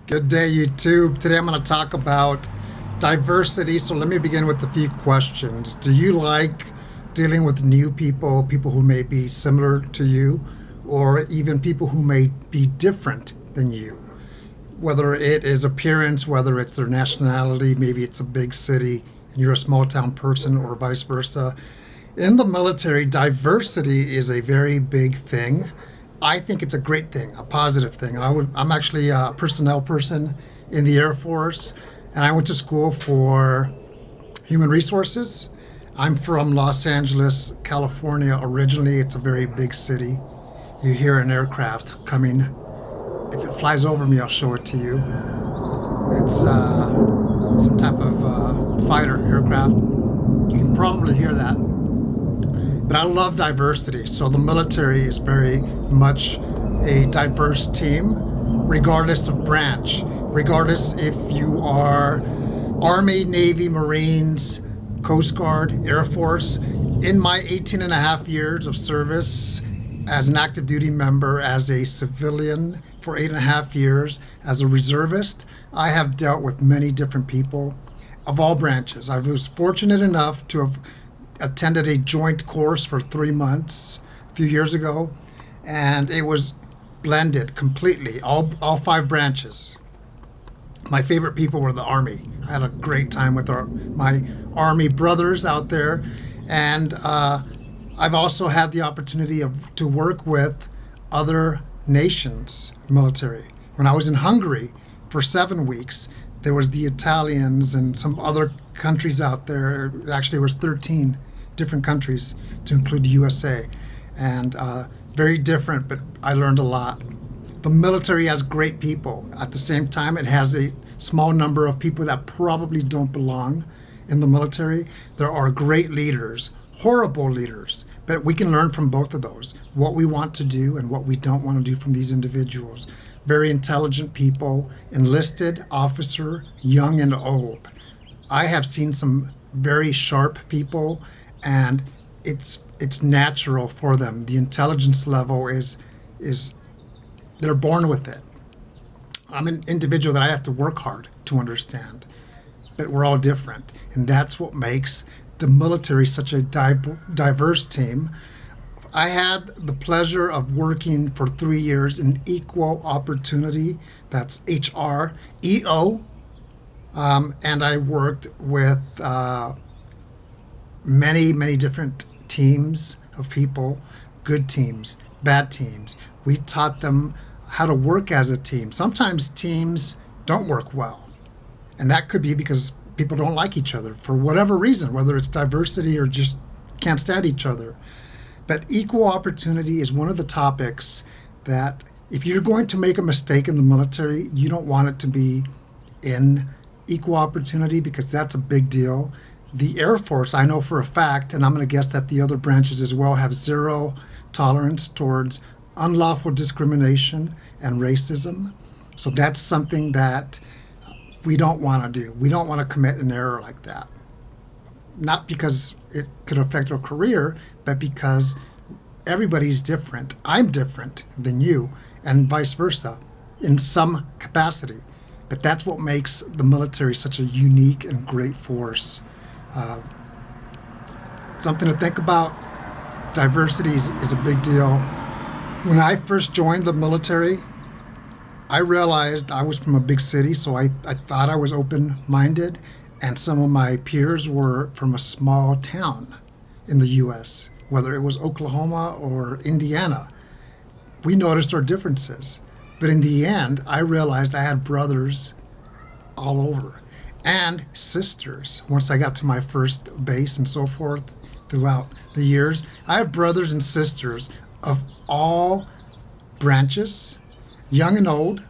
Good day, YouTube. Today I'm going to talk about diversity. So let me begin with a few questions. Do you like dealing with new people, people who may be similar to you, or even people who may be different than you? Whether it is appearance, whether it's their nationality, maybe it's a big city and you're a small town person, or vice versa. In the military, diversity is a very big thing. I think it's a great thing, a positive thing. I'm actually a personnel person in the Air Force, and I went to school for human resources. I'm from Los Angeles, California originally. It's a very big city. You hear an aircraft coming. If it flies over me, I'll show it to you. It's some type of fighter aircraft. You can probably hear that. But I love diversity. So the military is very much a diverse team, regardless of branch, regardless if you are Army, Navy, Marines, Coast Guard, Air Force. In my 18 and a half years of service as an active duty member, as a civilian for 8.5 years, as a reservist, I have dealt with many different people of all branches. I was fortunate enough to have attended a joint course for 3 months a few years ago, and it was blended completely, all five branches. My favorite people were the Army. I had a great time with my Army brothers out there, and I've also had the opportunity to work with other nations' military. When I was in Hungary for 7 weeks, there was the Italians and some other countries out there. Actually, it was 13 different countries to include the USA, and very different, but I learned a lot. The military has great people. At the same time, it has a small number of people that probably don't belong in the military. There are great leaders, horrible leaders, but we can learn from both of those, what we want to do and what we don't want to do from these individuals. Very intelligent people, enlisted, officer, young and old. I have seen some very sharp people, and it's natural for them. The intelligence level is they're born with it. I'm an individual that I have to work hard to understand, but we're all different, and that's what makes the military such a diverse team. I had the pleasure of working for 3 years in equal opportunity. That's HREO, and I worked with many different teams of people, good teams, bad teams. We taught them how to work as a team. Sometimes teams don't work well, and that could be because people don't like each other for whatever reason, whether it's diversity or just can't stand each other. But equal opportunity is one of the topics that if you're going to make a mistake in the military, you don't want it to be in equal opportunity, because that's a big deal. The Air Force, I know for a fact, and I'm going to guess that the other branches as well, have zero tolerance towards unlawful discrimination and racism. So that's something that we don't want to do. We don't want to commit an error like that. Not because it could affect our career, but because everybody's different. I'm different than you, and vice versa, in some capacity. But that's what makes the military such a unique and great force. Something to think about. Diversity is a big deal. When I first joined the military, I realized I was from a big city, so I thought I was open-minded, and some of my peers were from a small town in the U.S., whether it was Oklahoma or Indiana. We noticed our differences, but in the end, I realized I had brothers all over, and sisters. Once I got to my first base and so forth throughout the years, I have brothers and sisters of all branches, young and old,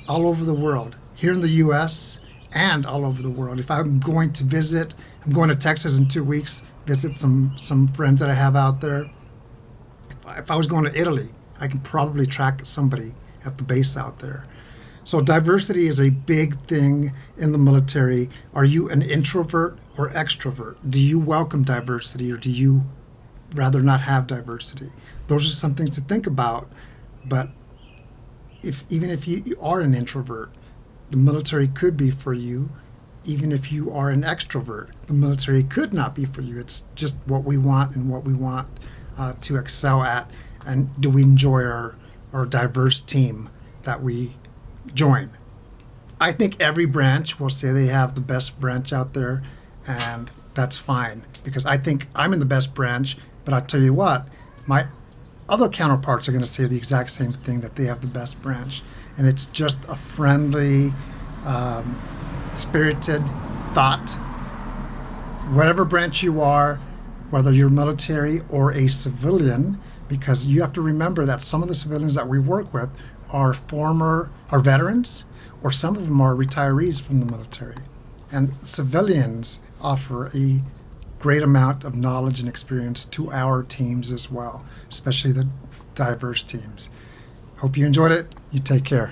all over the world, here in the U.S. and all over the world. If I'm going to visit, I'm going to Texas in 2 weeks, visit some friends that I have out there. If I was going to Italy, I can probably track somebody at the base out there. So diversity is a big thing in the military. Are you an introvert or extrovert? Do you welcome diversity, or do you rather not have diversity? Those are some things to think about. But even if you are an introvert, the military could be for you, even if you are an extrovert. The military could not be for you. It's just what we want and what we want to excel at. And do we enjoy our diverse team that we join? I think every branch will say they have the best branch out there, and that's fine, because I think I'm in the best branch, but I'll tell you what, my other counterparts are going to say the exact same thing, that they have the best branch. And it's just a friendly, spirited thought. Whatever branch you are, whether you're military or a civilian, because you have to remember that some of the civilians that we work with are veterans, or some of them are retirees from the military. And civilians offer a great amount of knowledge and experience to our teams as well, especially the diverse teams. Hope you enjoyed it. You take care.